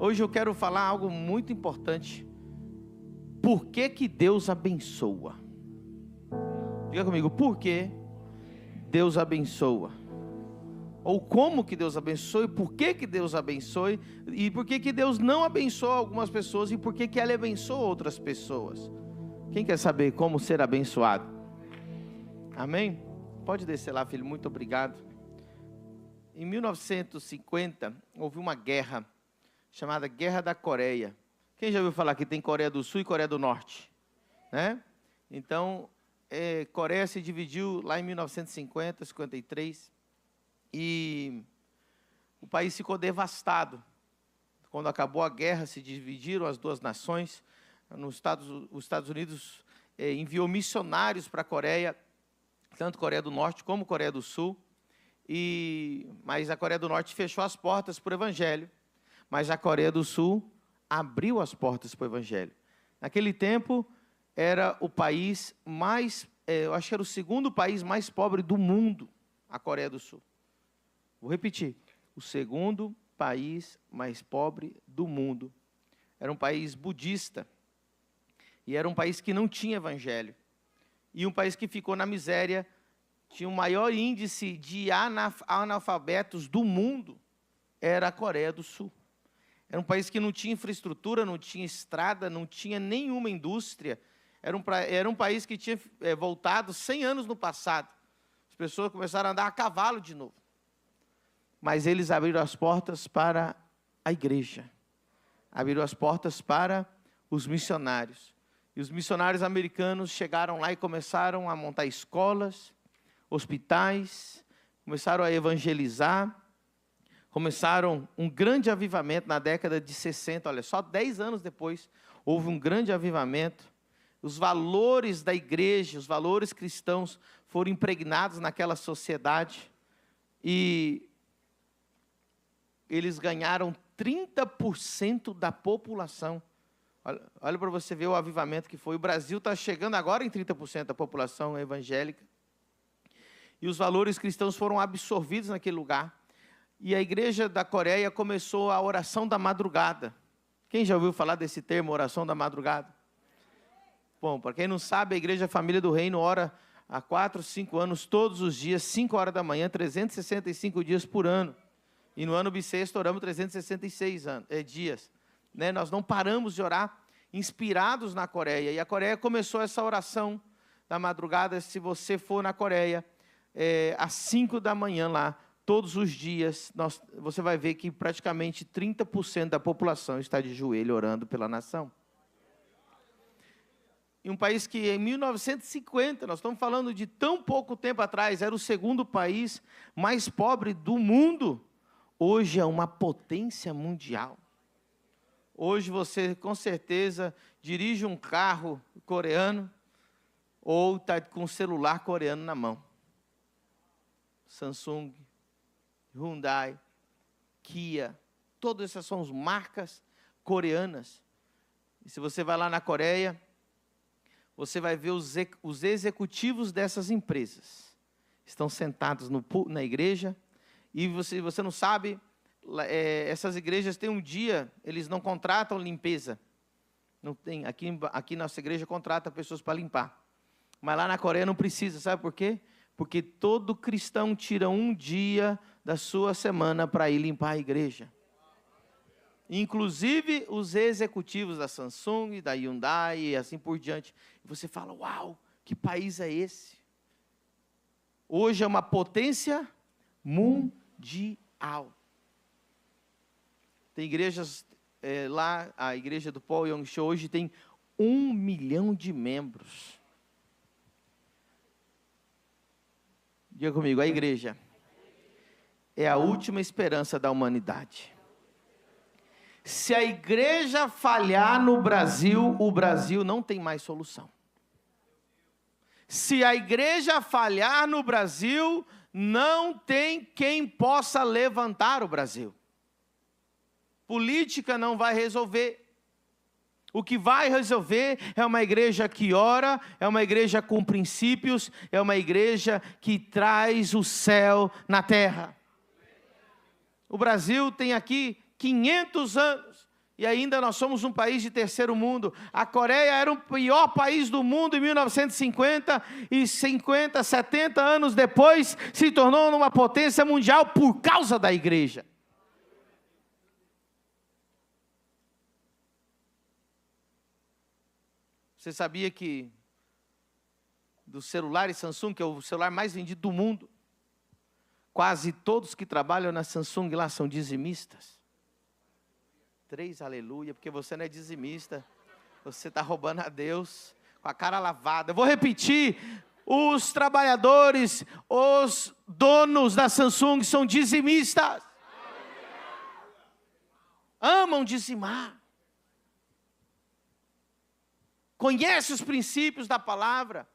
Hoje eu quero falar algo muito importante. Por que que Deus abençoa? Diga comigo, por que Deus abençoa? Ou como que Deus abençoa, e por que que Deus abençoa, e por que que Deus não abençoa algumas pessoas, e por que que Ele abençoa outras pessoas? Quem quer saber como ser abençoado? Amém? Pode descer lá, filho, muito obrigado. Em 1950, houve uma guerra, chamada Guerra da Coreia. Quem já ouviu falar que tem Coreia do Sul e Coreia do Norte? Né? Então, Coreia se dividiu lá em 1950, 53, e o país ficou devastado. Quando acabou a guerra, se dividiram as duas nações. Os Estados Unidos enviou missionários para a Coreia, tanto Coreia do Norte como Coreia do Sul, mas a Coreia do Norte fechou as portas para o Evangelho, mas a Coreia do Sul abriu as portas para o Evangelho. Naquele tempo, era o país mais, eu acho que era o segundo país mais pobre do mundo, a Coreia do Sul. Vou repetir, o segundo país mais pobre do mundo. Era um país budista, e era um país que não tinha Evangelho, e um país que ficou na miséria. Tinha o maior índice de analfabetos do mundo, era a Coreia do Sul. Era um país que não tinha infraestrutura, não tinha estrada, não tinha nenhuma indústria. Era um país que tinha voltado 100 anos no passado. As pessoas começaram a andar a cavalo de novo. Mas eles abriram as portas para a igreja. Abriram as portas para os missionários. E os missionários americanos chegaram lá e começaram a montar escolas, hospitais, começaram a evangelizar, começaram um grande avivamento na década de 60, olha, só 10 anos depois, houve um grande avivamento. Os valores da igreja, os valores cristãos foram impregnados naquela sociedade, e eles ganharam 30% da população. Olha para você ver o avivamento que foi. O Brasil está chegando agora em 30% da população evangélica. E os valores cristãos foram absorvidos naquele lugar. E a igreja da Coreia começou a oração da madrugada. Quem já ouviu falar desse termo, oração da madrugada? Bom, para quem não sabe, a Igreja Família do Reino ora há 4, 5 anos, todos os dias, 5 horas da manhã, 365 dias por ano. E no ano bissexto oramos 366 dias. Né? Nós não paramos de orar, inspirados na Coreia. E a Coreia começou essa oração da madrugada. Se você for na Coreia, às 5 da manhã lá, todos os dias, você vai ver que praticamente 30% da população está de joelho orando pela nação. Em um país que em 1950, nós estamos falando de tão pouco tempo atrás, era o segundo país mais pobre do mundo, hoje é uma potência mundial. Hoje você, com certeza, dirige um carro coreano ou está com um celular coreano na mão. Samsung, Hyundai, Kia, todas essas são as marcas coreanas. E se você vai lá na Coreia, você vai ver os executivos dessas empresas. Estão sentados na igreja, e você não sabe, essas igrejas têm um dia, eles não contratam limpeza. Não tem, aqui nossa igreja contrata pessoas para limpar. Mas lá na Coreia não precisa, sabe por quê? Porque todo cristão tira um dia da sua semana para ir limpar a igreja. Inclusive os executivos da Samsung, da Hyundai e assim por diante. E você fala, uau, que país é esse? Hoje é uma potência mundial. Tem igrejas lá, a igreja do Paul Yong-cho hoje tem 1 milhão de membros. Diga comigo, a igreja é a última esperança da humanidade. Se a igreja falhar no Brasil, o Brasil não tem mais solução. Se a igreja falhar no Brasil, não tem quem possa levantar o Brasil. Política não vai resolver. O que vai resolver é uma igreja que ora, é uma igreja com princípios, é uma igreja que traz o céu na terra. O Brasil tem aqui 500 anos E ainda nós somos um país de terceiro mundo. A Coreia era o pior país do mundo em 1950 e 50, 70 anos depois se tornou uma potência mundial por causa da igreja. Você sabia que dos celulares Samsung, que é o celular mais vendido do mundo, quase todos que trabalham na Samsung lá são dizimistas? 3, aleluia, porque você não é dizimista, você está roubando a Deus com a cara lavada. Eu vou repetir, os trabalhadores, os donos da Samsung são dizimistas. Amam dizimar. Conhecem os princípios da palavra.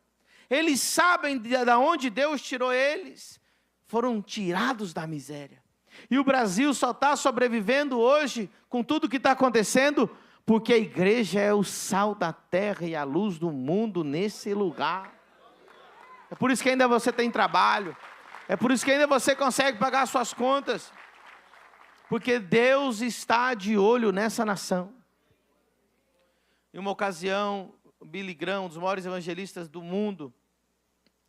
Eles sabem de onde Deus tirou eles. Foram tirados da miséria. E o Brasil só está sobrevivendo hoje com tudo que está acontecendo, porque a igreja é o sal da terra e a luz do mundo nesse lugar. É por isso que ainda você tem trabalho. É por isso que ainda você consegue pagar suas contas. Porque Deus está de olho nessa nação. Em uma ocasião, o Billy Graham, um dos maiores evangelistas do mundo,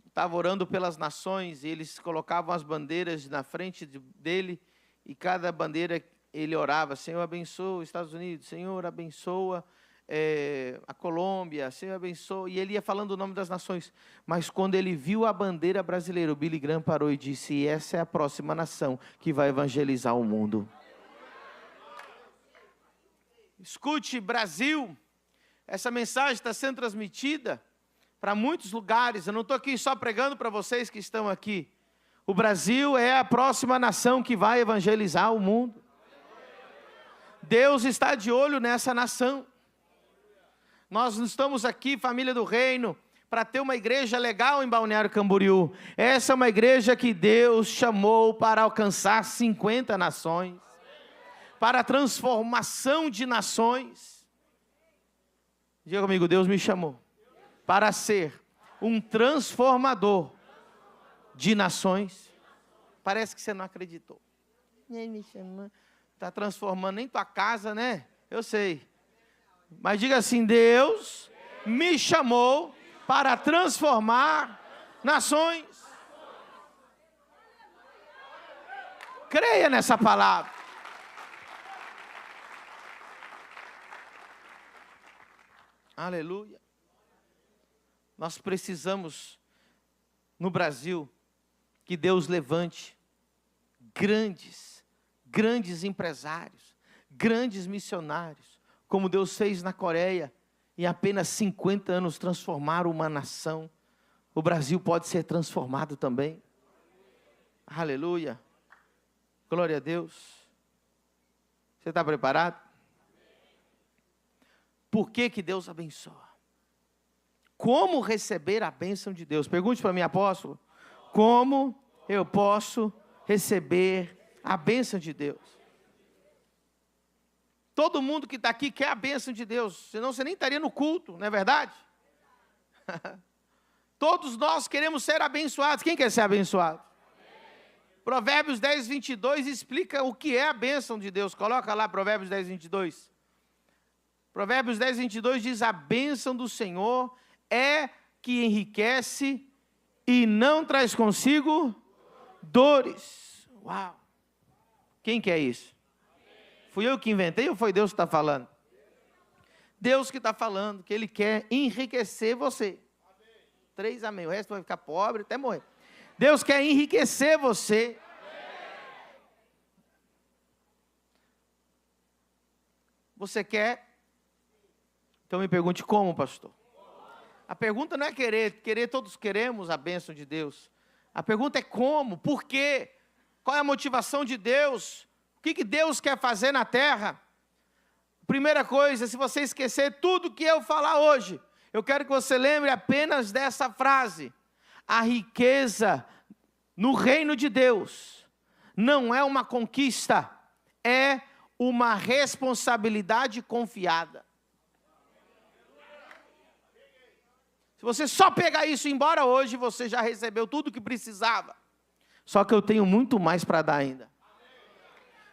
estava orando pelas nações, e eles colocavam as bandeiras na frente dele, e cada bandeira ele orava: Senhor, abençoa os Estados Unidos, Senhor, abençoa a Colômbia, Senhor, abençoa, e ele ia falando o nome das nações. Mas quando ele viu a bandeira brasileira, o Billy Graham parou e disse: essa é a próxima nação que vai evangelizar o mundo. Escute, Brasil, essa mensagem está sendo transmitida para muitos lugares. Eu não estou aqui só pregando para vocês que estão aqui. O Brasil é a próxima nação que vai evangelizar o mundo. Deus está de olho nessa nação. Nós estamos aqui, família do reino, para ter uma igreja legal em Balneário Camboriú. Essa é uma igreja que Deus chamou para alcançar 50 nações, para a transformação de nações. Diga comigo, Deus me chamou para ser um transformador de nações. Parece que você não acreditou. Ele me chamou. Está transformando nem tua casa, né? Eu sei. Mas diga assim: Deus me chamou para transformar nações. Creia nessa palavra. Aleluia. Nós precisamos, no Brasil, que Deus levante grandes empresários, grandes missionários, como Deus fez na Coreia, em apenas 50 anos transformaram uma nação. O Brasil pode ser transformado também. Aleluia. Glória a Deus. Você está preparado? Por que que Deus abençoa? Como receber a bênção de Deus? Pergunte para mim, apóstolo. Como eu posso receber a bênção de Deus? Todo mundo que está aqui quer a bênção de Deus, senão você nem estaria no culto, não é verdade? Todos nós queremos ser abençoados. Quem quer ser abençoado? Provérbios 10, 22 explica o que é a bênção de Deus. Coloca lá Provérbios 10, 22. Provérbios 10, 22 diz: a bênção do Senhor é que enriquece e não traz consigo dores. Uau! Quem quer isso? Fui eu que inventei ou foi Deus que está falando? Deus que está falando, que Ele quer enriquecer você. 3 amém. O resto vai ficar pobre até morrer. Deus quer enriquecer você. Você quer? Então me pergunte como, pastor? A pergunta não é querer todos queremos a bênção de Deus. A pergunta é como, por quê? Qual é a motivação de Deus? O que Deus quer fazer na terra? Primeira coisa, se você esquecer tudo que eu falar hoje, eu quero que você lembre apenas dessa frase: a riqueza no reino de Deus não é uma conquista, é uma responsabilidade confiada. Se você só pegar isso e ir embora hoje, você já recebeu tudo o que precisava. Só que eu tenho muito mais para dar ainda.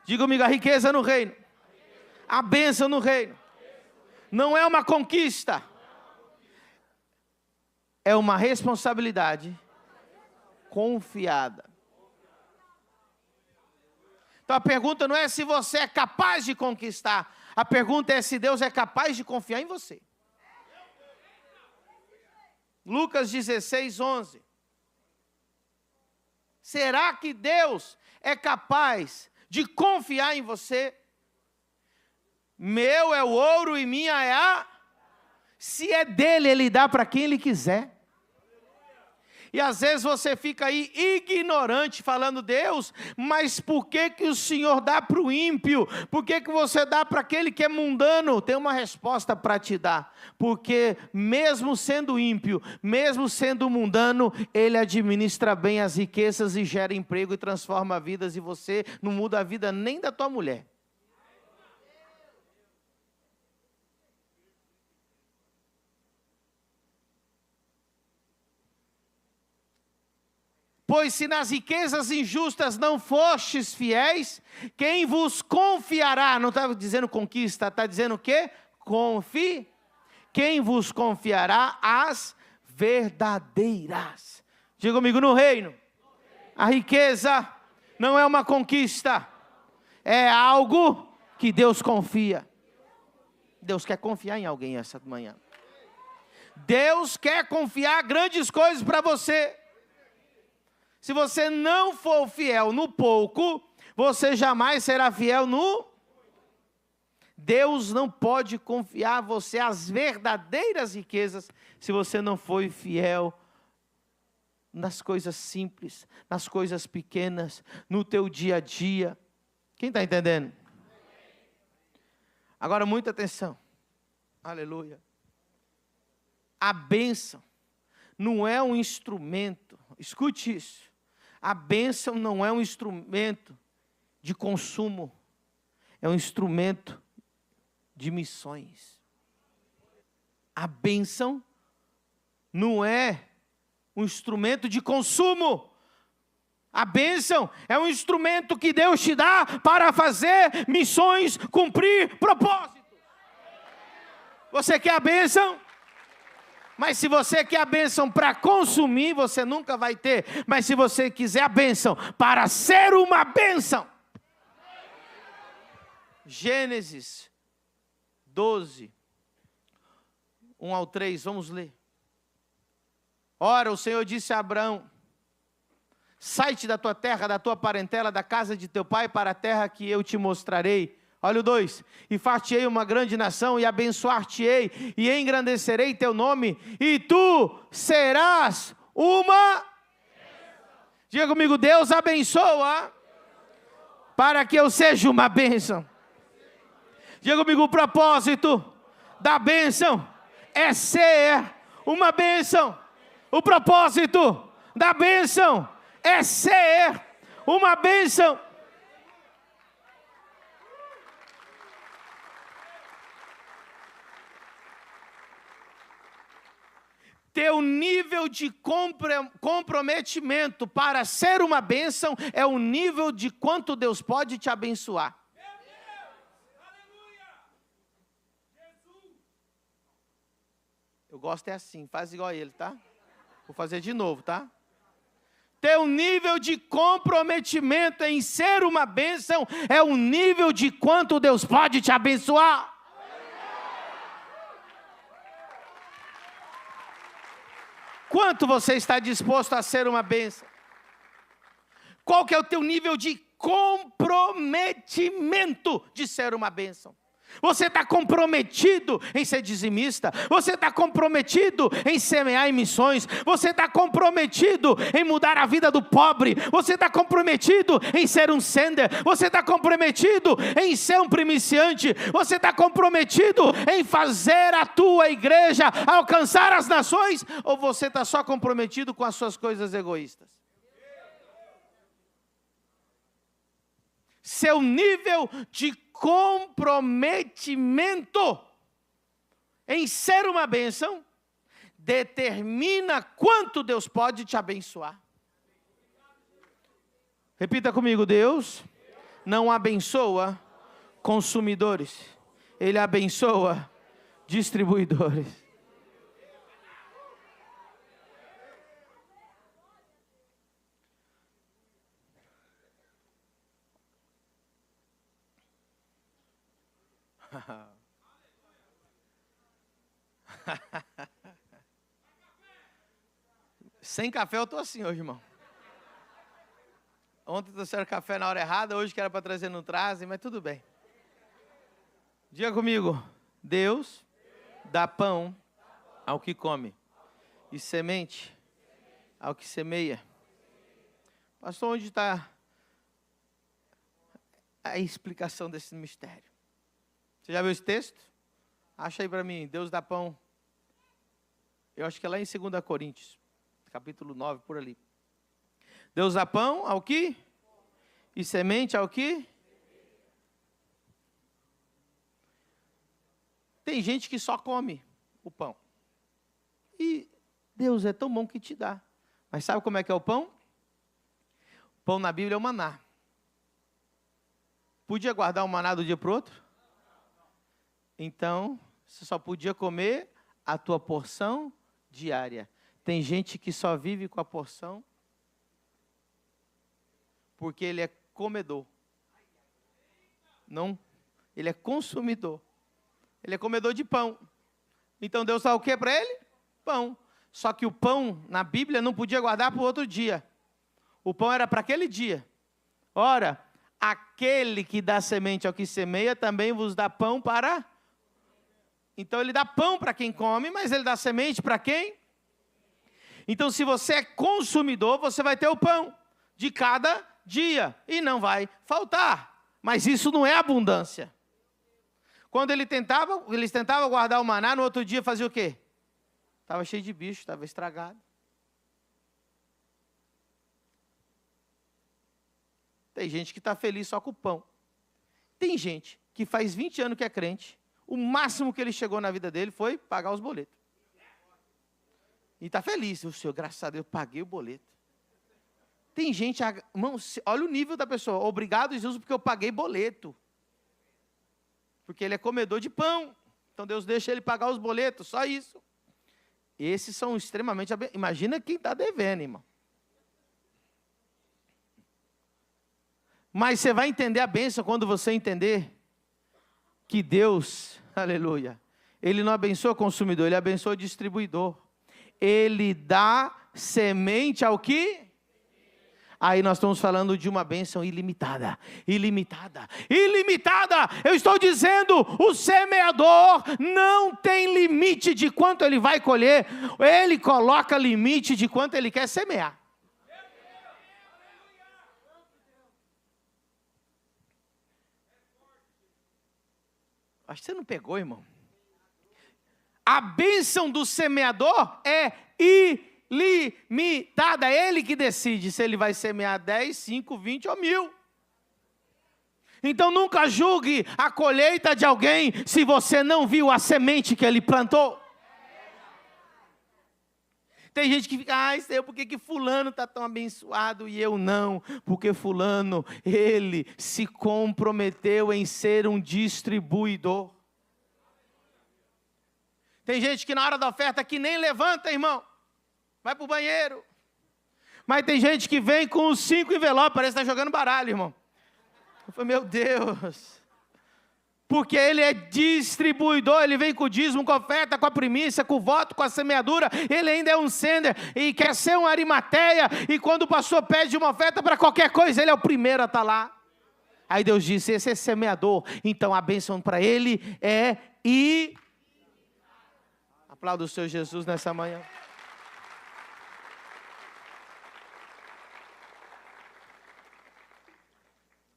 Diga comigo, a riqueza no reino. A bênção no reino não é uma conquista, é uma responsabilidade confiada. Então a pergunta não é se você é capaz de conquistar, a pergunta é se Deus é capaz de confiar em você. Lucas 16, 11. Será que Deus é capaz de confiar em você? Meu é o ouro e minha é a... Se é dele, ele dá para quem ele quiser. E às vezes você fica aí ignorante, falando, Deus, mas por que o Senhor dá para o ímpio? Por que você dá para aquele que é mundano? Tem uma resposta para te dar. Porque mesmo sendo ímpio, mesmo sendo mundano, ele administra bem as riquezas e gera emprego e transforma vidas. E você não muda a vida nem da tua mulher. Pois se nas riquezas injustas não fostes fiéis, quem vos confiará? Não está dizendo conquista, está dizendo o quê? Confie. Quem vos confiará as verdadeiras? Diga comigo, no reino. A riqueza não é uma conquista, é algo que Deus confia. Deus quer confiar em alguém essa manhã. Deus quer confiar grandes coisas para você. Se você não for fiel no pouco, você jamais será fiel no... Deus não pode confiar você as verdadeiras riquezas se você não for fiel nas coisas simples, nas coisas pequenas, no teu dia a dia. Quem está entendendo? Agora, muita atenção. Aleluia. A bênção não é um instrumento. Escute isso. A bênção não é um instrumento de consumo, é um instrumento de missões. A bênção não é um instrumento de consumo. A bênção é um instrumento que Deus te dá para fazer missões, cumprir propósitos. Você quer a bênção? Mas se você quer a bênção para consumir, você nunca vai ter. Mas se você quiser a bênção para ser uma bênção. Gênesis 12, 1 ao 3, vamos ler. Ora, o Senhor disse a Abraão, sai-te da tua terra, da tua parentela, da casa de teu pai, para a terra que eu te mostrarei. Olha o 2, e far-te-ei uma grande nação, e abençoar-te-ei, e engrandecerei teu nome, e tu serás uma... Diga comigo, Deus abençoa, para que eu seja uma bênção. Diga comigo, o propósito da bênção é ser uma bênção. O propósito da bênção é ser uma bênção. Teu nível de comprometimento para ser uma bênção é o nível de quanto Deus pode te abençoar. Eu gosto é assim, faz igual a ele, tá? Vou fazer de novo, tá? Teu nível de comprometimento em ser uma bênção é o nível de quanto Deus pode te abençoar. Quanto você está disposto a ser uma bênção? Qual que é o teu nível de comprometimento de ser uma bênção? Você está comprometido em ser dizimista? Você está comprometido em semear em missões? Você está comprometido em mudar a vida do pobre? Você está comprometido em ser um sender? Você está comprometido em ser um primiciante? Você está comprometido em fazer a tua igreja alcançar as nações? Ou você está só comprometido com as suas coisas egoístas? Seu nível de comprometimento em ser uma bênção determina quanto Deus pode te abençoar. Repita comigo, Deus não abençoa consumidores, Ele abençoa distribuidores. Sem café eu estou assim hoje, irmão. Ontem trouxeram café na hora errada, hoje que era para trazer não trazem, mas tudo bem. Diga comigo, Deus dá pão ao que come e semente ao que semeia. Pastor, onde está a explicação desse mistério? Você já viu esse texto? Acha aí para mim, Deus dá pão. Eu acho que é lá em 2 Coríntios, capítulo 9, por ali. Deus dá pão ao que? E semente ao que? Tem gente que só come o pão. E Deus é tão bom que te dá. Mas sabe como é que é o pão? O pão na Bíblia é o maná. Podia guardar o maná do dia para o outro? Então, você só podia comer a tua porção diária. Tem gente que só vive com a porção porque ele é comedor. Não, ele é consumidor. Ele é comedor de pão. Então Deus dá o que para ele? Pão. Só que o pão na Bíblia não podia guardar para o outro dia. O pão era para aquele dia. Ora, aquele que dá semente ao que semeia também vos dá pão para... Então ele dá pão para quem come, mas ele dá semente para quem? Então se você é consumidor, você vai ter o pão de cada dia e não vai faltar. Mas isso não é abundância. Quando eles tentavam guardar o maná, no outro dia fazia o quê? Estava cheio de bicho, estava estragado. Tem gente que está feliz só com o pão. Tem gente que faz 20 anos que é crente, o máximo que ele chegou na vida dele foi pagar os boletos. E está feliz. O Senhor, graças a Deus, eu paguei o boleto. Tem gente, irmão, olha o nível da pessoa. Obrigado, Jesus, porque eu paguei boleto. Porque ele é comedor de pão. Então Deus deixa ele pagar os boletos, só isso. Esses são extremamente... Imagina quem está devendo, irmão. Mas você vai entender a bênção quando você entender que Deus, aleluia, Ele não abençoa o consumidor, Ele abençoa o distribuidor. Ele dá semente ao que? Aí nós estamos falando de uma bênção ilimitada, ilimitada, ilimitada. Eu estou dizendo, o semeador não tem limite de quanto ele vai colher. Ele coloca limite de quanto ele quer semear. Acho que você não pegou, irmão. A bênção do semeador é ilimitada. É ele que decide se ele vai semear 10, 5, 20 ou 1000. Então nunca julgue a colheita de alguém se você não viu a semente que ele plantou. Tem gente que fica, sei por que fulano está tão abençoado e eu não? Porque fulano, ele se comprometeu em ser um distribuidor. Tem gente que na hora da oferta que nem levanta, irmão. Vai para o banheiro. Mas tem gente que vem com os 5 envelopes, parece que está jogando baralho, irmão. Eu falei, meu Deus. Porque ele é distribuidor, ele vem com o dízimo, com a oferta, com a primícia, com o voto, com a semeadura. Ele ainda é um sender e quer ser um Arimateia. E quando o pastor pede uma oferta para qualquer coisa, ele é o primeiro a estar lá. Aí Deus disse, esse é semeador. Então a bênção para ele é Aplauda o Senhor Jesus nessa manhã.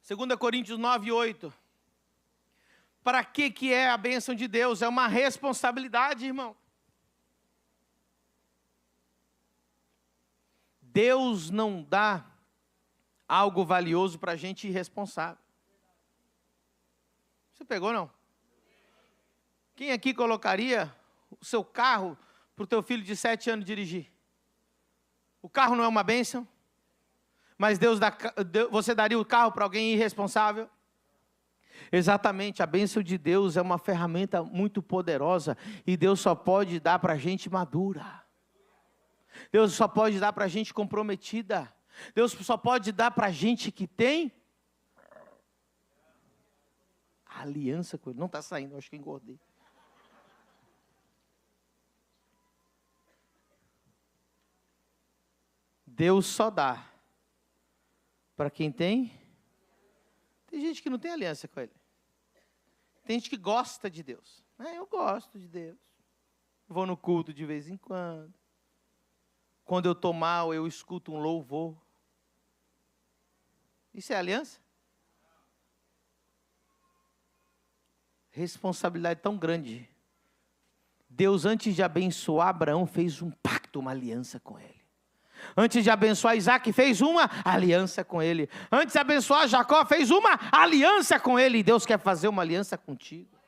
Segunda Coríntios 9, 8. Para que é a bênção de Deus? É uma responsabilidade, irmão. Deus não dá algo valioso para a gente irresponsável. Você pegou, não? Quem aqui colocaria o seu carro para o teu filho de 7 anos dirigir? O carro não é uma bênção? Mas você daria o carro para alguém irresponsável? Exatamente, a bênção de Deus é uma ferramenta muito poderosa e Deus só pode dar para gente madura. Deus só pode dar para gente comprometida. Deus só pode dar para gente que tem aliança com Ele. Não está saindo, acho que engordei. Deus só dá para quem tem. Tem gente que não tem aliança com Ele. Tem gente que gosta de Deus. Eu gosto de Deus. Vou no culto de vez em quando. Quando eu estou mal, eu escuto um louvor. Isso é aliança? Responsabilidade tão grande. Deus, antes de abençoar Abraão, fez um pacto, uma aliança com ele. Antes de abençoar Isaac, fez uma aliança com ele. Antes de abençoar Jacó, fez uma aliança com ele. E Deus quer fazer uma aliança contigo.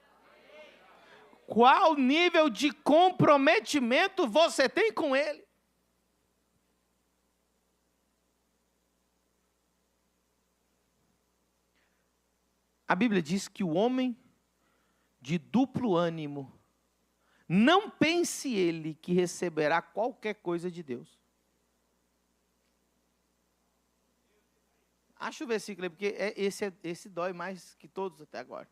Qual nível de comprometimento você tem com Ele? A Bíblia diz que o homem de duplo ânimo, não pense ele que receberá qualquer coisa de Deus. Acha o versículo aí, porque esse dói mais que todos até agora.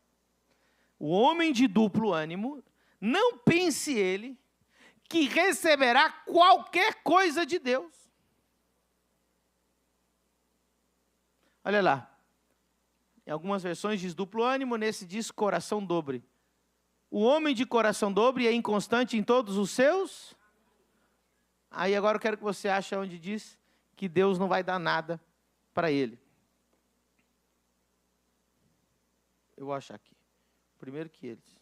O homem de duplo ânimo, não pense ele que receberá qualquer coisa de Deus. Olha lá. Em algumas versões diz duplo ânimo, nesse diz coração dobre. O homem de coração dobre é inconstante em todos os seus. Aí agora eu quero que você ache onde diz que Deus não vai dar nada para ele. Eu vou achar aqui. Primeiro que eles.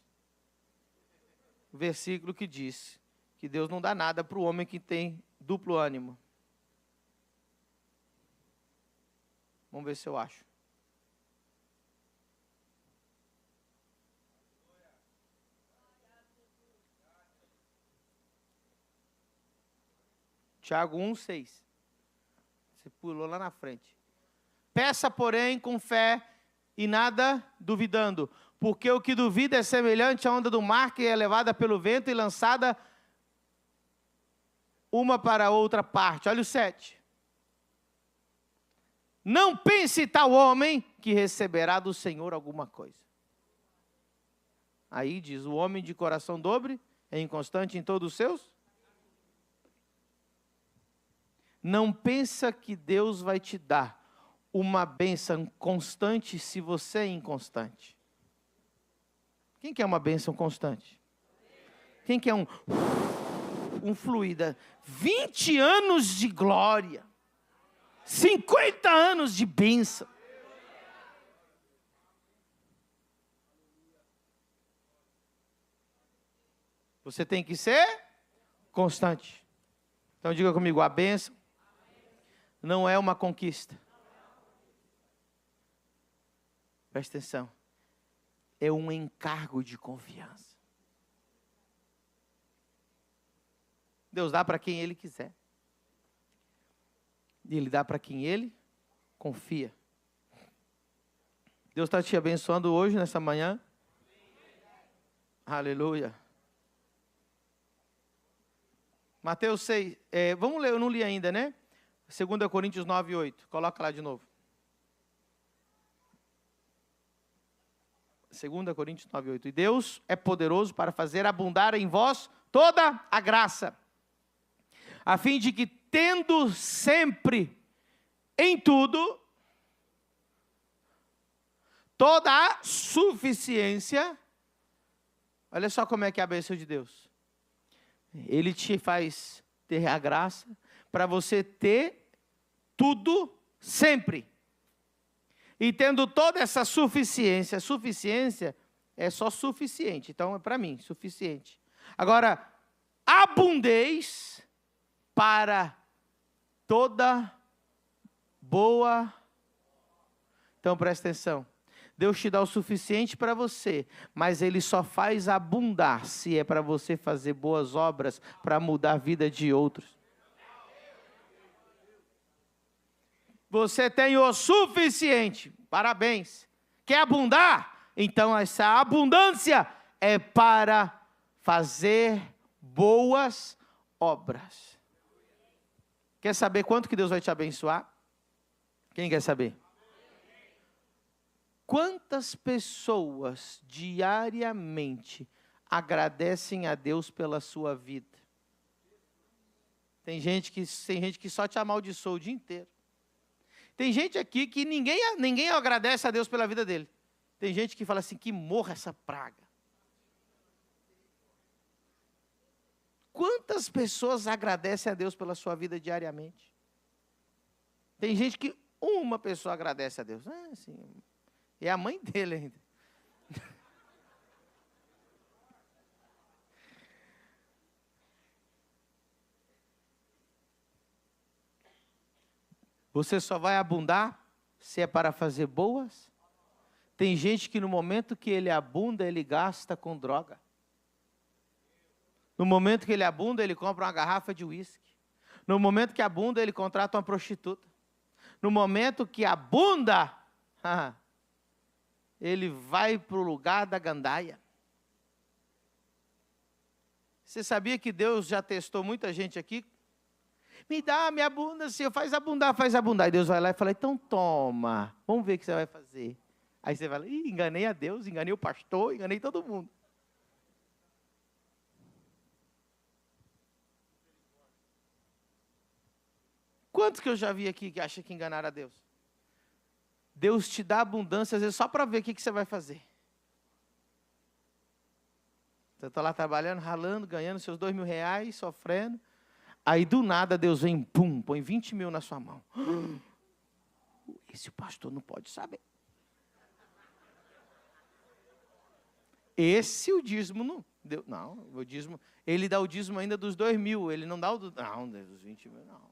O versículo que diz que Deus não dá nada para o homem que tem duplo ânimo. Vamos ver se eu acho. Tiago 1,6. Você pulou lá na frente. Peça, porém, com fé e nada duvidando. Porque o que duvida é semelhante à onda do mar que é levada pelo vento e lançada uma para outra parte. Olha o 7. Não pense tal homem que receberá do Senhor alguma coisa. Aí diz, o homem de coração dobre é inconstante em todos os seus. Não pensa que Deus vai te dar uma bênção constante se você é inconstante. Quem quer uma bênção constante? Quem quer um fluida? 20 anos de glória. 50 anos de bênção. Você tem que ser constante. Então diga comigo, a bênção não é uma conquista. Presta atenção. É um encargo de confiança. Deus dá para quem Ele quiser. E Ele dá para quem Ele confia. Deus está te abençoando hoje, nessa manhã. Aleluia. Mateus 6. Vamos ler, eu não li ainda, né? 2 Coríntios 9:8. Coloca lá de novo. 2 Coríntios 9:8. E Deus é poderoso para fazer abundar em vós toda a graça, a fim de que, tendo sempre em tudo toda a suficiência, olha só como é que é a bênção de Deus. Ele te faz ter a graça para você ter tudo sempre. E tendo toda essa suficiência é só suficiente, então é para mim, suficiente. Agora, abundeis para toda boa. Então presta atenção. Deus te dá o suficiente para você, mas Ele só faz abundar se é para você fazer boas obras para mudar a vida de outros. Você tem o suficiente, parabéns. Quer abundar? Então essa abundância é para fazer boas obras. Quer saber quanto que Deus vai te abençoar? Quem quer saber? Quantas pessoas diariamente agradecem a Deus pela sua vida? Tem gente que só te amaldiçoou o dia inteiro. Tem gente aqui que ninguém agradece a Deus pela vida dele. Tem gente que fala assim, que morra essa praga. Quantas pessoas agradecem a Deus pela sua vida diariamente? Tem gente que uma pessoa agradece a Deus. Sim, é a mãe dele ainda. Você só vai abundar se é para fazer boas. Tem gente que no momento que ele abunda, ele gasta com droga. No momento que ele abunda, ele compra uma garrafa de uísque. No momento que abunda, ele contrata uma prostituta. No momento que abunda, ele vai para o lugar da gandaia. Você sabia que Deus já testou muita gente aqui? Me dá, me abunda, Senhor, faz abundar, faz abundar. E Deus vai lá e fala, então toma, vamos ver o que você vai fazer. Aí você fala, enganei a Deus, enganei o pastor, enganei todo mundo. Quantos que eu já vi aqui que acham que enganaram a Deus? Deus te dá abundância, às vezes, só para ver o que você vai fazer. Você está lá trabalhando, ralando, ganhando seus R$2.000, sofrendo. Aí, do nada, Deus vem, pum, põe 20 mil na sua mão. Esse pastor não pode saber. Esse o dízimo não deu. Não, o dízimo, ele dá o dízimo ainda dos 2.000, ele não dá dos 20 mil, não.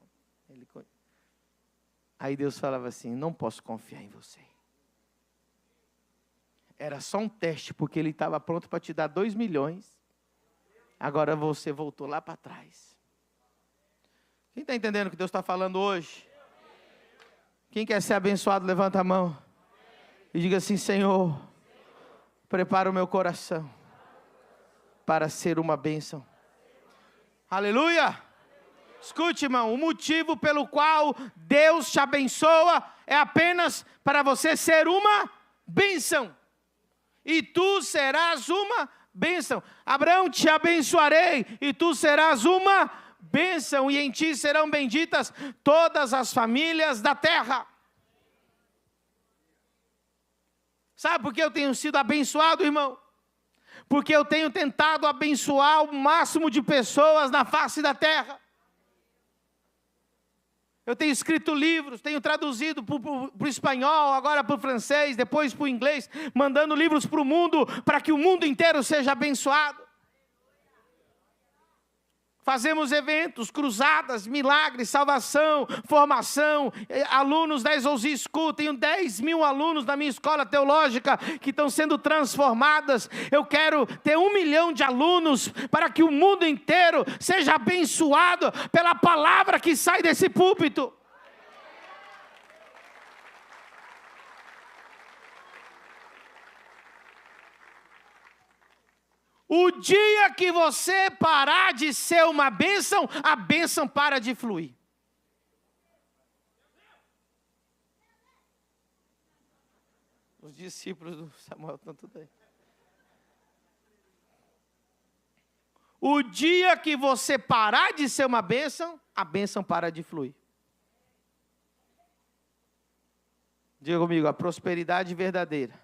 Aí Deus falava assim, não posso confiar em você. Era só um teste, porque ele estava pronto para te dar 2 milhões. Agora você voltou lá para trás. Quem está entendendo o que Deus está falando hoje? Quem quer ser abençoado, levanta a mão. E diga assim, Senhor, prepara o meu coração para ser uma bênção. Aleluia! Escute, irmão, o motivo pelo qual Deus te abençoa é apenas para você ser uma bênção. E tu serás uma bênção. Abraão, te abençoarei e tu serás uma bênção. E em ti serão benditas todas as famílias da terra. Sabe por que eu tenho sido abençoado, irmão? Porque eu tenho tentado abençoar o máximo de pessoas na face da terra. Eu tenho escrito livros, tenho traduzido para o espanhol, agora para o francês, depois para o inglês, mandando livros para o mundo, para que o mundo inteiro seja abençoado. Fazemos eventos, cruzadas, milagres, salvação, formação, alunos da Exousia School. Tenho 10.000 alunos na minha escola teológica que estão sendo transformadas. Eu quero ter 1 milhão de alunos para que o mundo inteiro seja abençoado pela palavra que sai desse púlpito. O dia que você parar de ser uma bênção, a bênção para de fluir. Os discípulos do Samuel estão tudo aí. O dia que você parar de ser uma bênção, a bênção para de fluir. Diga comigo, a prosperidade verdadeira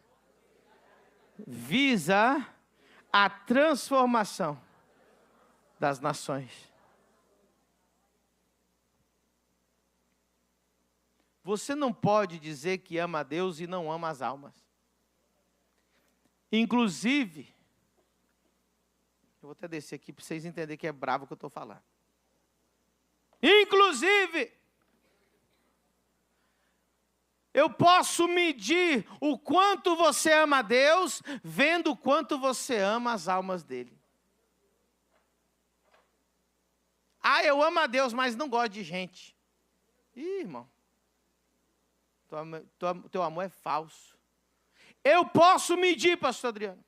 visa a transformação das nações. Você não pode dizer que ama a Deus e não ama as almas. Inclusive, eu vou até descer aqui para vocês entenderem que é bravo o que eu estou falando. Inclusive, eu posso medir o quanto você ama a Deus, vendo o quanto você ama as almas dele. Eu amo a Deus, mas não gosto de gente. Ih, irmão, teu amor é falso. Eu posso medir, pastor Adriano.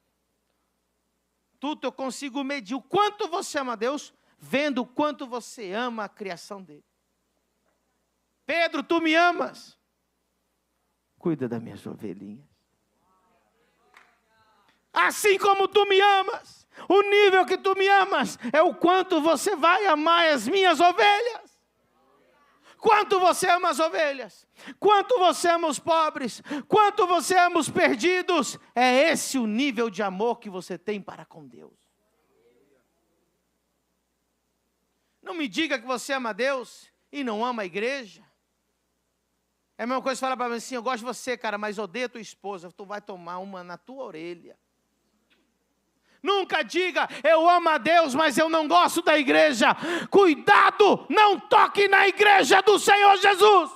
Tudo eu consigo medir o quanto você ama a Deus, vendo o quanto você ama a criação dele. Pedro, tu me amas? Cuida das minhas ovelhinhas. Assim como tu me amas, o nível que tu me amas é o quanto você vai amar as minhas ovelhas. Quanto você ama as ovelhas, quanto você ama os pobres, quanto você ama os perdidos. É esse o nível de amor que você tem para com Deus. Não me diga que você ama a Deus e não ama a igreja. É a mesma coisa que falar para mim assim: eu gosto de você, cara, mas odeio a tua esposa. Tu vai tomar uma na tua orelha. Nunca diga, eu amo a Deus, mas eu não gosto da igreja. Cuidado, não toque na igreja do Senhor Jesus.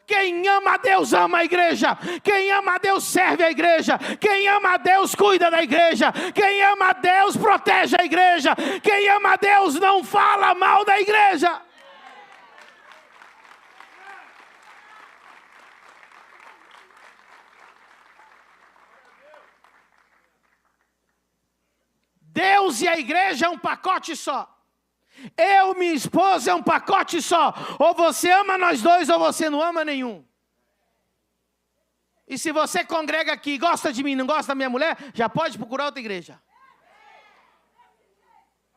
Quem ama a Deus ama a igreja. Quem ama a Deus serve a igreja. Quem ama a Deus cuida da igreja. Quem ama a Deus protege a igreja. Quem ama a Deus não fala mal da igreja. Deus e a igreja é um pacote só. Eu, minha esposa, é um pacote só. Ou você ama nós dois, ou você não ama nenhum. E se você congrega aqui, gosta de mim, não gosta da minha mulher, já pode procurar outra igreja.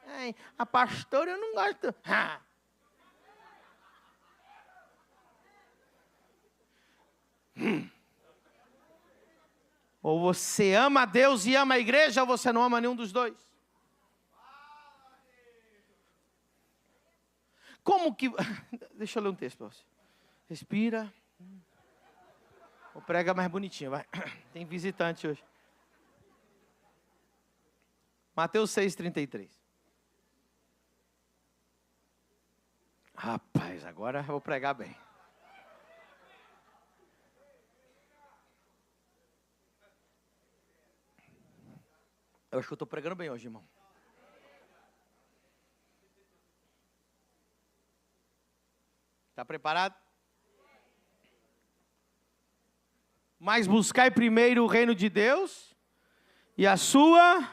Ai, a pastora eu não gosto. Ou você ama a Deus e ama a igreja, ou você não ama nenhum dos dois. Como que... Deixa eu ler um texto para você. Respira. Vou pregar mais bonitinho, vai. Tem visitante hoje. Mateus 6,33. Rapaz, agora eu vou pregar bem. Eu acho que eu estou pregando bem hoje, irmão. Está preparado? Mas buscai primeiro o reino de Deus e a sua,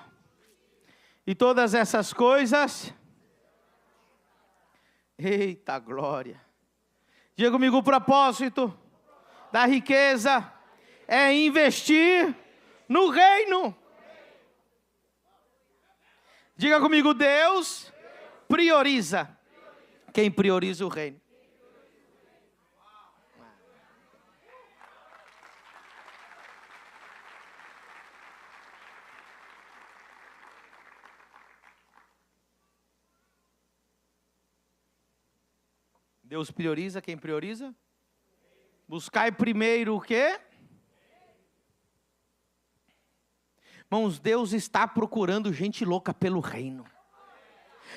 e todas essas coisas. Eita glória! Diga comigo, o propósito da riqueza é investir no reino. Diga comigo, Deus prioriza quem prioriza o reino. Deus prioriza quem prioriza? Buscai primeiro o quê? Irmãos, Deus está procurando gente louca pelo reino.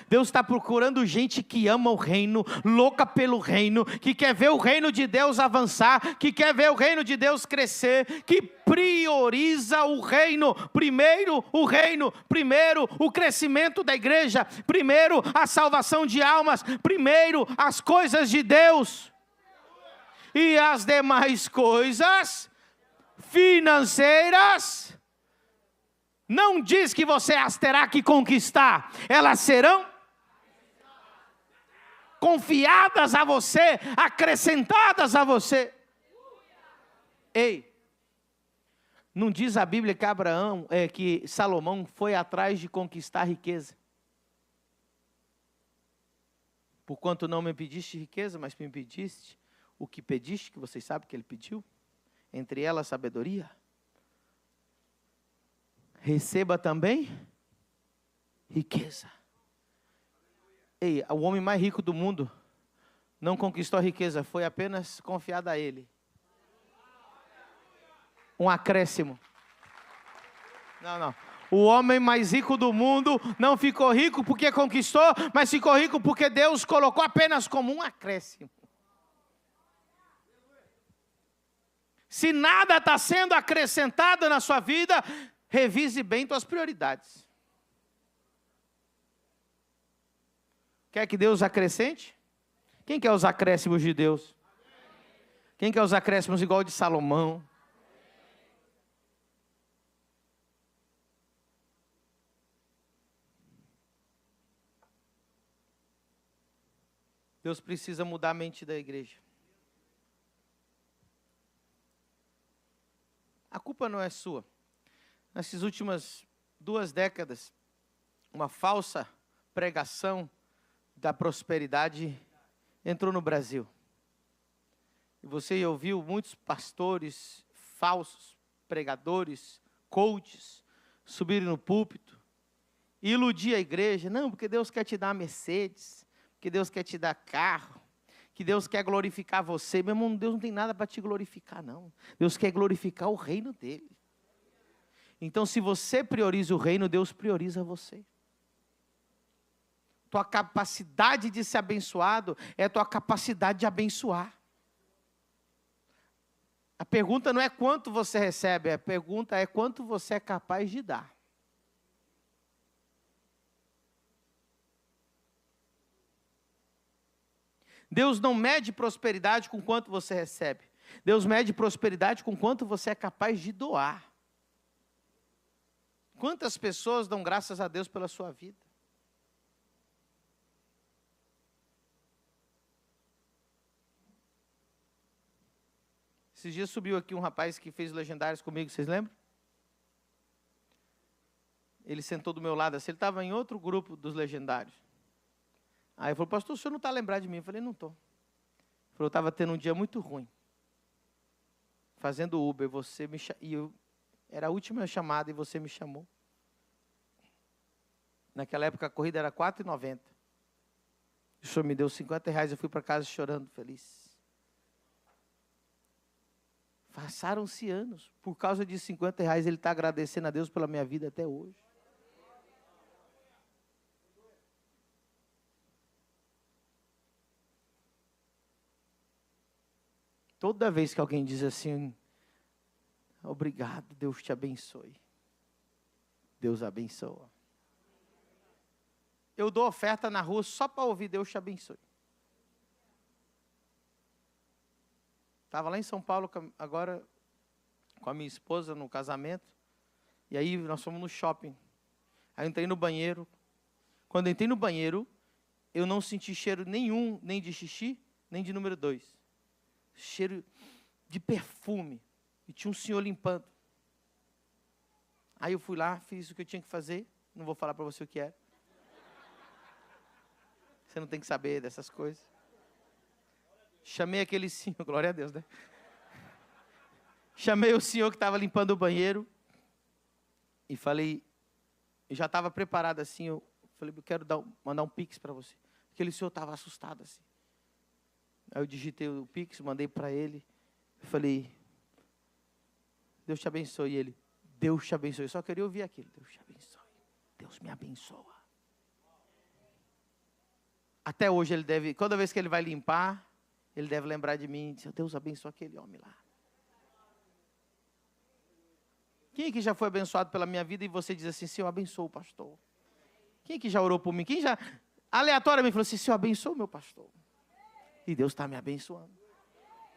Deus está procurando gente que ama o reino, louca pelo reino, que quer ver o reino de Deus avançar, que quer ver o reino de Deus crescer, que prioriza o reino. Primeiro o reino, primeiro o crescimento da igreja, primeiro a salvação de almas, primeiro as coisas de Deus. E as demais coisas financeiras, não diz que você as terá que conquistar, elas serão confiadas a você, acrescentadas a você. Ei, não diz a Bíblia que que Salomão foi atrás de conquistar riqueza? Porquanto não me pediste riqueza, mas me pediste o que pediste, que vocês sabem que ele pediu, entre elas sabedoria. Receba também riqueza. Ei, o homem mais rico do mundo não conquistou a riqueza, foi apenas confiada a ele. Um acréscimo. Não. O homem mais rico do mundo não ficou rico porque conquistou, mas ficou rico porque Deus colocou apenas como um acréscimo. Se nada está sendo acrescentado na sua vida, revise bem suas prioridades. Quer que Deus acrescente? Quem quer os acréscimos de Deus? Quem quer os acréscimos igual de Salomão? Deus precisa mudar a mente da igreja. A culpa não é sua. Nessas últimas 2 décadas, uma falsa pregação da prosperidade entrou no Brasil. E você ouviu muitos pastores falsos, pregadores, coaches, subirem no púlpito e iludir a igreja. Não, porque Deus quer te dar Mercedes, porque Deus quer te dar carro, que Deus quer glorificar você. Meu irmão, Deus não tem nada para te glorificar, não. Deus quer glorificar o reino dele. Então, se você prioriza o reino, Deus prioriza você. Tua capacidade de ser abençoado é tua capacidade de abençoar. A pergunta não é quanto você recebe, a pergunta é quanto você é capaz de dar. Deus não mede prosperidade com quanto você recebe. Deus mede prosperidade com quanto você é capaz de doar. Quantas pessoas dão graças a Deus pela sua vida? Esses dias subiu aqui um rapaz que fez Legendários comigo, vocês lembram? Ele sentou do meu lado assim, ele estava em outro grupo dos Legendários. Aí ele falou, pastor, o senhor não está lembrado de mim? Eu falei, não estou. Ele falou, eu estava tendo um dia muito ruim. Fazendo Uber, era a última chamada e você me chamou. Naquela época a corrida era R$4,90. O senhor me deu R$50, eu fui para casa chorando, feliz. Passaram-se anos. Por causa de R$50, ele está agradecendo a Deus pela minha vida até hoje. Toda vez que alguém diz assim, obrigado, Deus te abençoe. Deus abençoa. Eu dou oferta na rua só para ouvir Deus te abençoe. Estava lá em São Paulo agora com a minha esposa no casamento. E aí nós fomos no shopping. Aí eu entrei no banheiro. Quando eu entrei no banheiro, eu não senti cheiro nenhum, nem de xixi, nem de número 2. Cheiro de perfume. E tinha um senhor limpando. Aí eu fui lá, fiz o que eu tinha que fazer. Não vou falar para você o que era. Você não tem que saber dessas coisas. Chamei aquele senhor, glória a Deus, né? Chamei o senhor que estava limpando o banheiro. E falei, eu já estava preparado assim. Eu falei, eu quero mandar um pix para você. Aquele senhor estava assustado assim. Aí eu digitei o pix, mandei para ele. Eu falei, Deus te abençoe. E ele, Deus te abençoe. Eu só queria ouvir aquilo. Deus te abençoe. Deus me abençoa. Até hoje ele deve, toda vez que ele vai limpar, ele deve lembrar de mim. Deus abençoe aquele homem lá. Quem que já foi abençoado pela minha vida e você diz assim, Senhor, abençoa o pastor? Quem que já orou por mim? Quem já aleatoriamente falou assim, Senhor, abençoa o meu pastor? E Deus está me abençoando.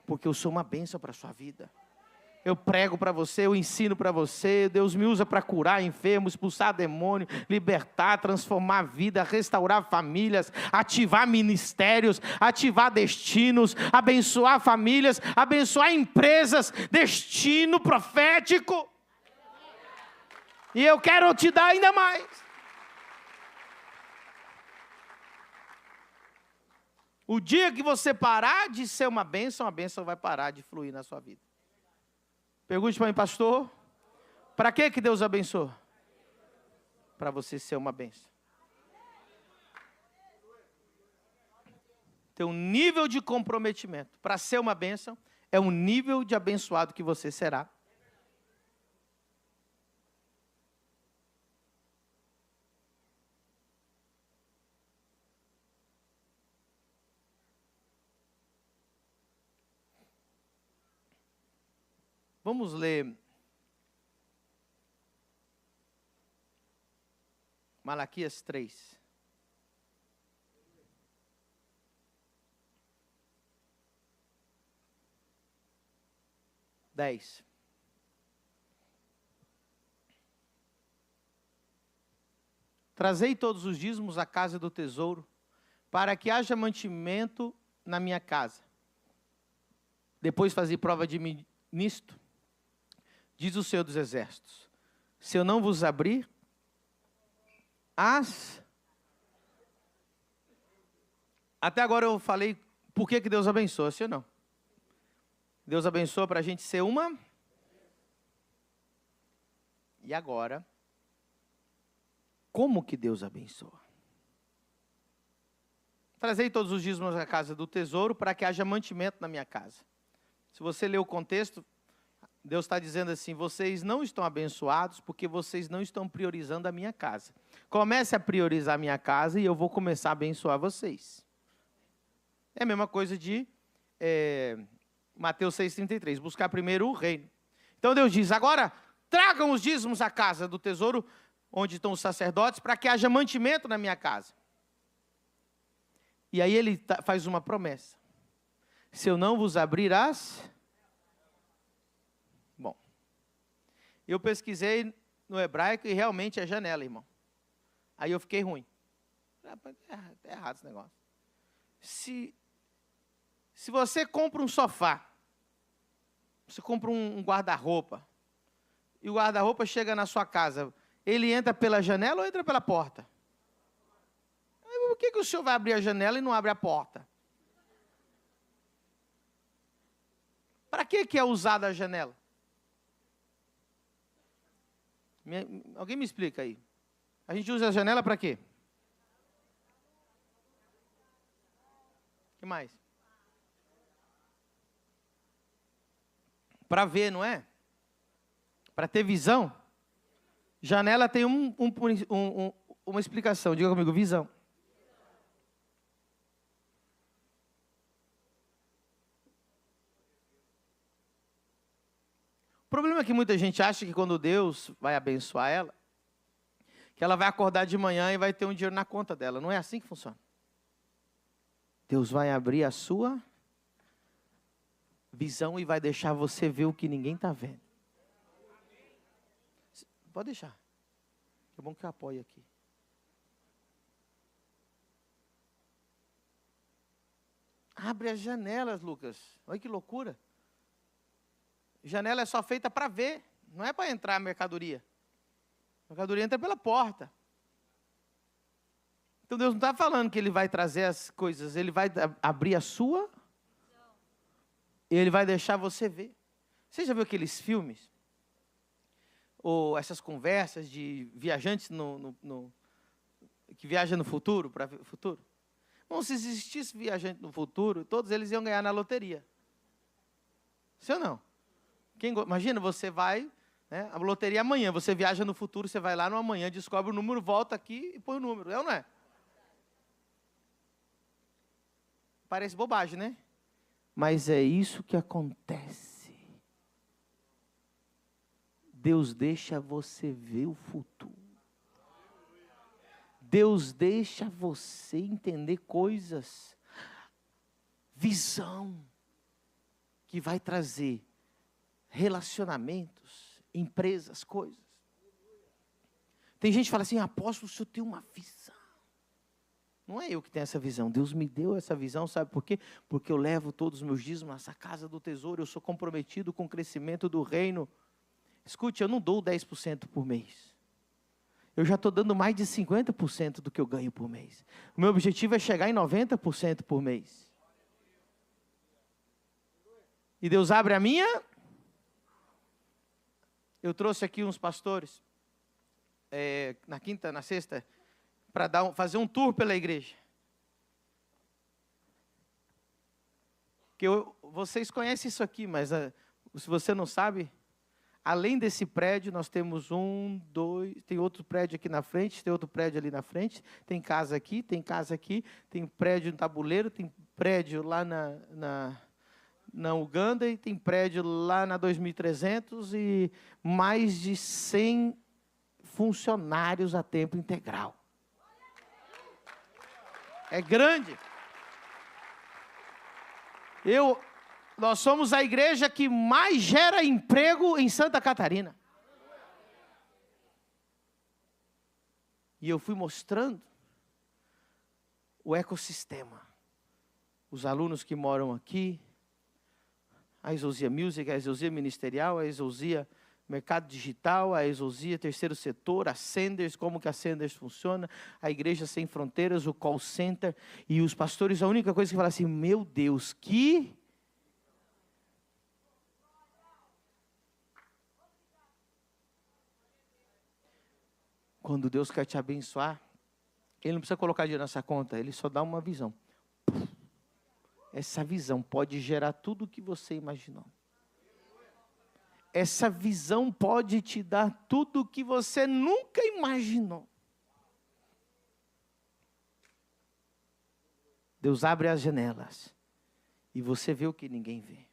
Porque eu sou uma bênção para a sua vida. Eu prego para você, eu ensino para você. Deus me usa para curar enfermos, expulsar demônio, libertar, transformar a vida, restaurar famílias, ativar ministérios, ativar destinos, abençoar famílias, abençoar empresas, destino profético. E eu quero te dar ainda mais. O dia que você parar de ser uma bênção, a bênção vai parar de fluir na sua vida. Pergunte para mim, pastor, para que Deus abençoa? Para você ser uma bênção. Ter um nível de comprometimento. Para ser uma bênção, é um nível de abençoado que você será. Vamos ler Malaquias 3. Trazei todos os dízimos à casa do tesouro, para que haja mantimento na minha casa. Depois fazer prova de mim nisto, diz o Senhor dos Exércitos, se eu não vos abrir as... Até agora eu falei por que Deus abençoa, sim ou não? Deus abençoa para a gente ser uma... E agora, como que Deus abençoa? Trazei todos os dízimos à casa do tesouro para que haja mantimento na minha casa. Se você ler o contexto, Deus está dizendo assim, vocês não estão abençoados porque vocês não estão priorizando a minha casa. Comece a priorizar a minha casa e eu vou começar a abençoar vocês. É a mesma coisa de Mateus 6,33, buscar primeiro o reino. Então Deus diz, agora tragam os dízimos à casa do tesouro, onde estão os sacerdotes, para que haja mantimento na minha casa. E aí ele faz uma promessa. Se eu não vos abrir as... Bom, eu pesquisei no hebraico e realmente é janela, irmão. Aí eu fiquei ruim. É errado esse negócio. Se você compra um sofá, você compra um guarda-roupa, e o guarda-roupa chega na sua casa, ele entra pela janela ou entra pela porta? Por que o senhor vai abrir a janela e não abre a porta? Para que é usada a janela? Alguém me explica aí. A gente usa a janela para quê? O que mais? Para ver, não é? Para ter visão. Janela tem uma explicação. Diga comigo, visão. O problema é que muita gente acha que quando Deus vai abençoar ela, que ela vai acordar de manhã e vai ter um dinheiro na conta dela. Não é assim que funciona. Deus vai abrir a sua visão e vai deixar você ver o que ninguém está vendo. Pode deixar. É bom que eu apoie aqui. Abre as janelas, Lucas. Olha que loucura. Janela é só feita para ver, não é para entrar a mercadoria. A mercadoria entra pela porta. Então Deus não está falando que Ele vai trazer as coisas, Ele vai abrir a sua, e Ele vai deixar você ver. Você já viu aqueles filmes? Ou essas conversas de viajantes que viajam no futuro, para o futuro? Bom, se existisse viajante no futuro, todos eles iam ganhar na loteria. Sim ou não? Imagina, você vai, né, a loteria amanhã, você viaja no futuro, você vai lá no amanhã, descobre o número, volta aqui e põe o número. É ou não é? Parece bobagem, né? Mas é isso que acontece. Deus deixa você ver o futuro. Deus deixa você entender coisas. Visão. Que vai trazer relacionamentos, empresas, coisas. Tem gente que fala assim, apóstolo, o senhor tem uma visão. Não é eu que tenho essa visão, Deus me deu essa visão, sabe por quê? Porque eu levo todos os meus dízimos nessa casa do tesouro, eu sou comprometido com o crescimento do reino. Escute, eu não dou 10% por mês. Eu já estou dando mais de 50% do que eu ganho por mês. O meu objetivo é chegar em 90% por mês. E Deus abre a minha... Eu trouxe aqui uns pastores, na quinta, na sexta, para fazer um tour pela igreja. Que vocês conhecem isso aqui, mas se você não sabe, além desse prédio, nós temos tem outro prédio aqui na frente, tem outro prédio ali na frente, tem casa aqui, tem prédio no Tabuleiro, tem prédio lá na Uganda e tem prédio lá na 2300 e mais de 100 funcionários a tempo integral. É grande. Nós somos a igreja que mais gera emprego em Santa Catarina. E eu fui mostrando o ecossistema. Os alunos que moram aqui, a Exousia Music, a Exousia Ministerial, a Exousia Mercado Digital, a Exousia Terceiro Setor, a Senders, como que a Senders funciona, a Igreja Sem Fronteiras, o call center, e os pastores, a única coisa que falam assim, meu Deus, que... Quando Deus quer te abençoar, Ele não precisa colocar dinheiro nessa conta, Ele só dá uma visão. Essa visão pode gerar tudo o que você imaginou. Essa visão pode te dar tudo o que você nunca imaginou. Deus abre as janelas e você vê o que ninguém vê.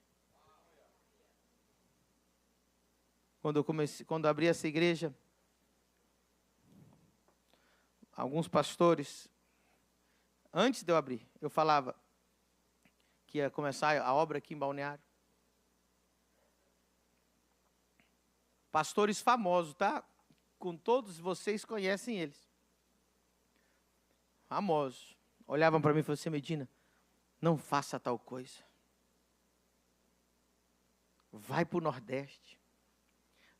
Quando abri essa igreja, alguns pastores, antes de eu abrir, eu falava que ia começar a obra aqui em Balneário. Pastores famosos, tá? Com todos vocês conhecem eles. Famosos. Olhavam para mim e falavam assim, Medina, não faça tal coisa. Vai para o Nordeste.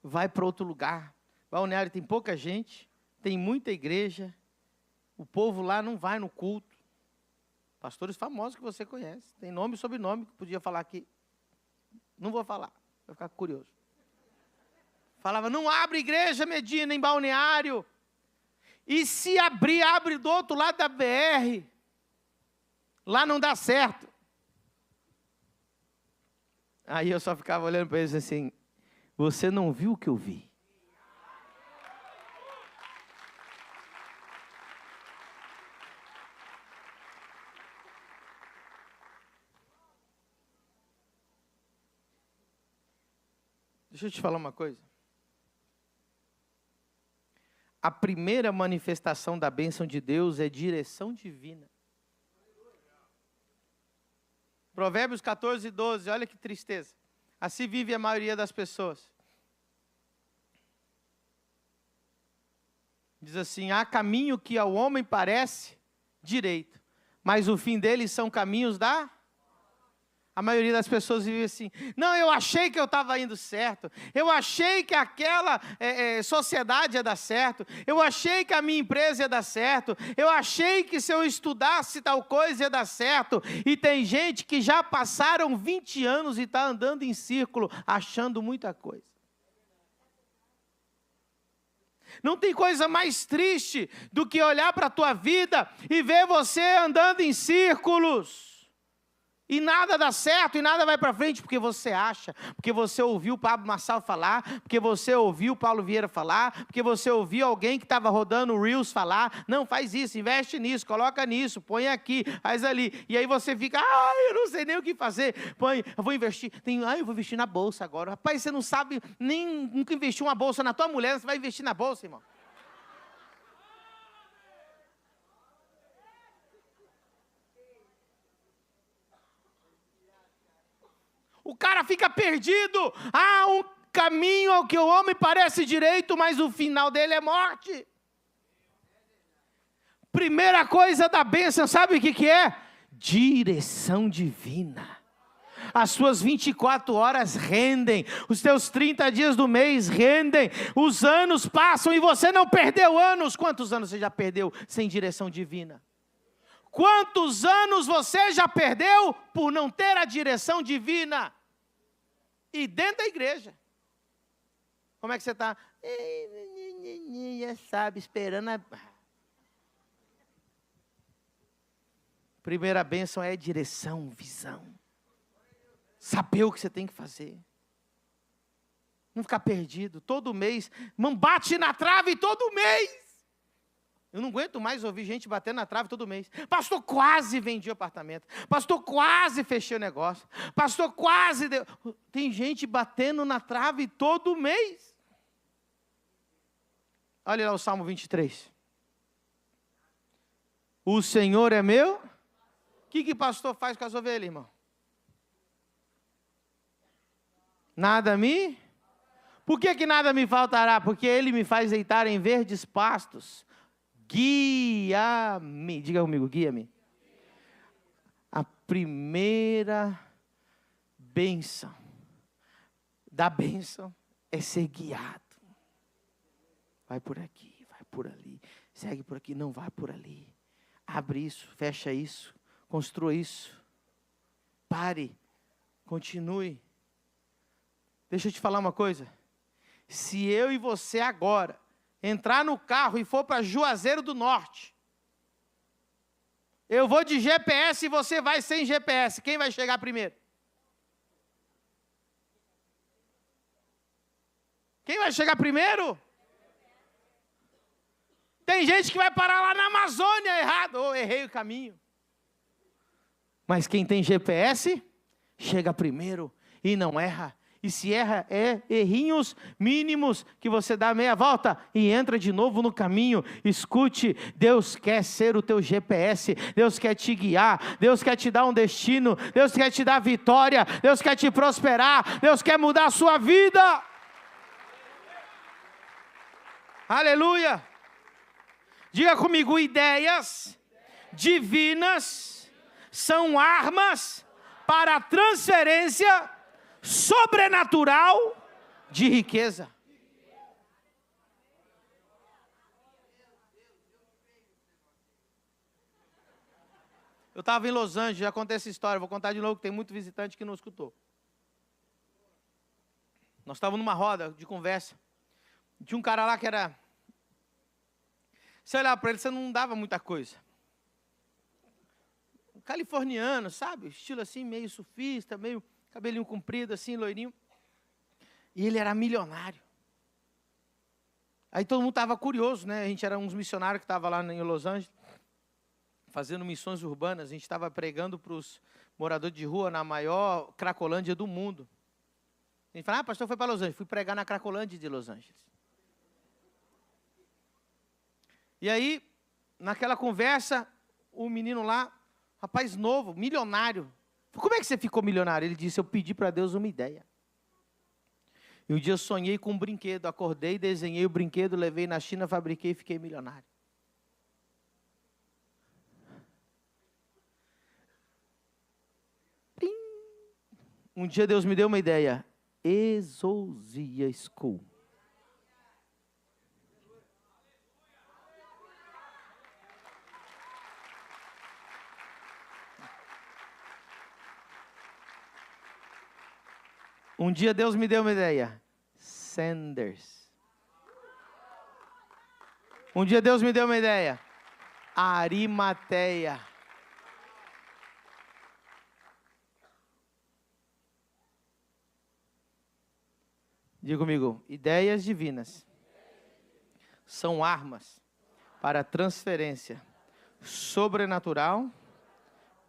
Vai para outro lugar. Balneário tem pouca gente, tem muita igreja. O povo lá não vai no culto. Pastores famosos que você conhece. Tem nome e sobrenome que podia falar aqui. Não vou falar, vai ficar curioso. Falava, não abre igreja, Medina, em Balneário. E se abrir, abre do outro lado da BR. Lá não dá certo. Aí eu só ficava olhando para eles assim, você não viu o que eu vi? Deixa eu te falar uma coisa. A primeira manifestação da bênção de Deus é direção divina. Provérbios 14, 12, olha que tristeza. Assim vive a maioria das pessoas. Diz assim, há caminho que ao homem parece direito, mas o fim deles são caminhos da... A maioria das pessoas vive assim, não, eu achei que eu estava indo certo, eu achei que aquela sociedade ia dar certo, eu achei que a minha empresa ia dar certo, eu achei que se eu estudasse tal coisa ia dar certo, e tem gente que já passaram 20 anos e está andando em círculo, achando muita coisa. Não tem coisa mais triste do que olhar para a tua vida e ver você andando em círculos. E nada dá certo, e nada vai para frente, porque você acha, porque você ouviu o Pablo Marçal falar, porque você ouviu o Paulo Vieira falar, porque você ouviu alguém que estava rodando o Reels falar, não, faz isso, investe nisso, coloca nisso, põe aqui, faz ali, e aí você fica, eu não sei nem o que fazer, põe, eu vou investir, eu vou investir na bolsa agora, rapaz, você não sabe, nem nunca investiu uma bolsa na tua mulher, você vai investir na bolsa, irmão. O cara fica perdido. Há um caminho ao que o homem parece direito, mas o final dele é morte. Primeira coisa da bênção, sabe o que é? Direção divina. As suas 24 horas rendem, os teus 30 dias do mês rendem, os anos passam e você não perdeu anos. Quantos anos você já perdeu sem direção divina? Quantos anos você já perdeu por não ter a direção divina? E dentro da igreja. Como é que você está? Já sabe, esperando a... Primeira bênção é direção, visão. Saber o que você tem que fazer. Não ficar perdido. Todo mês, bate na trave todo mês. Eu não aguento mais ouvir gente batendo na trave todo mês. Pastor, quase vendi o apartamento. Pastor, quase fechei o negócio. Pastor, quase... Tem gente batendo na trave todo mês. Olha lá o Salmo 23. O Senhor é meu... O que pastor faz com as ovelhas, irmão? Nada me... Por que nada me faltará? Porque Ele me faz deitar em verdes pastos. Guia-me, diga comigo, guia-me. A primeira bênção da bênção é ser guiado. Vai por aqui, vai por ali, segue por aqui, não vai por ali. Abre isso, fecha isso, construa isso. Pare, continue. Deixa eu te falar uma coisa. Se eu e você agora entrar no carro e for para Juazeiro do Norte, eu vou de GPS e você vai sem GPS. Quem vai chegar primeiro? Quem vai chegar primeiro? Tem gente que vai parar lá na Amazônia errado. Ou errei o caminho. Mas quem tem GPS, chega primeiro e não erra. E se erra, é errinhos mínimos que você dá meia volta e entra de novo no caminho. Escute, Deus quer ser o teu GPS, Deus quer te guiar, Deus quer te dar um destino, Deus quer te dar vitória, Deus quer te prosperar, Deus quer mudar a sua vida. Aleluia! Diga comigo, ideias divinas são armas para a transferência sobrenatural de riqueza. Eu estava em Los Angeles, já contei essa história, vou contar de novo, que tem muito visitante que não escutou. Nós estávamos numa roda de conversa. Tinha um cara lá que era... Você olhava para ele, você não dava muita coisa. Californiano, sabe? Estilo assim, meio surfista, meio cabelinho comprido, assim, loirinho. E ele era milionário. Aí todo mundo estava curioso, né? A gente era uns missionários que estavam lá em Los Angeles, fazendo missões urbanas. A gente estava pregando para os moradores de rua na maior Cracolândia do mundo. A gente falava, pastor, foi para Los Angeles. Fui pregar na Cracolândia de Los Angeles. E aí, naquela conversa, o menino lá, rapaz novo, milionário. Como é que você ficou milionário? Ele disse, eu pedi para Deus uma ideia. E um dia eu sonhei com um brinquedo, acordei, desenhei o brinquedo, levei na China, fabriquei e fiquei milionário. Pim. Um dia Deus me deu uma ideia. Exousia School. Um dia Deus me deu uma ideia. Sanders. Um dia Deus me deu uma ideia. Arimateia. Diga comigo, ideias divinas são armas para transferência sobrenatural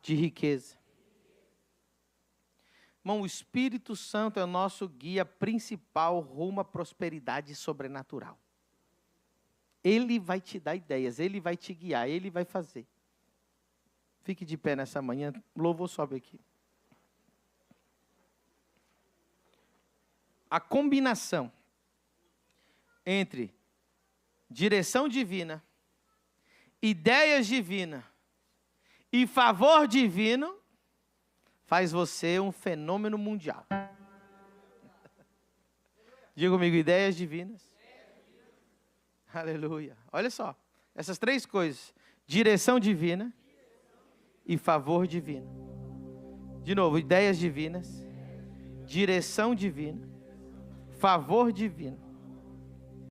de riqueza. Irmão, o Espírito Santo é o nosso guia principal rumo à prosperidade sobrenatural. Ele vai te dar ideias, Ele vai te guiar, Ele vai fazer. Fique de pé nessa manhã, o louvor sobe aqui. A combinação entre direção divina, ideias divinas e favor divino faz você um fenômeno mundial. Diga comigo, ideias divinas. Aleluia. Olha só, essas três coisas. Direção divina e favor divino. De novo, ideias divinas, direção divina, favor divino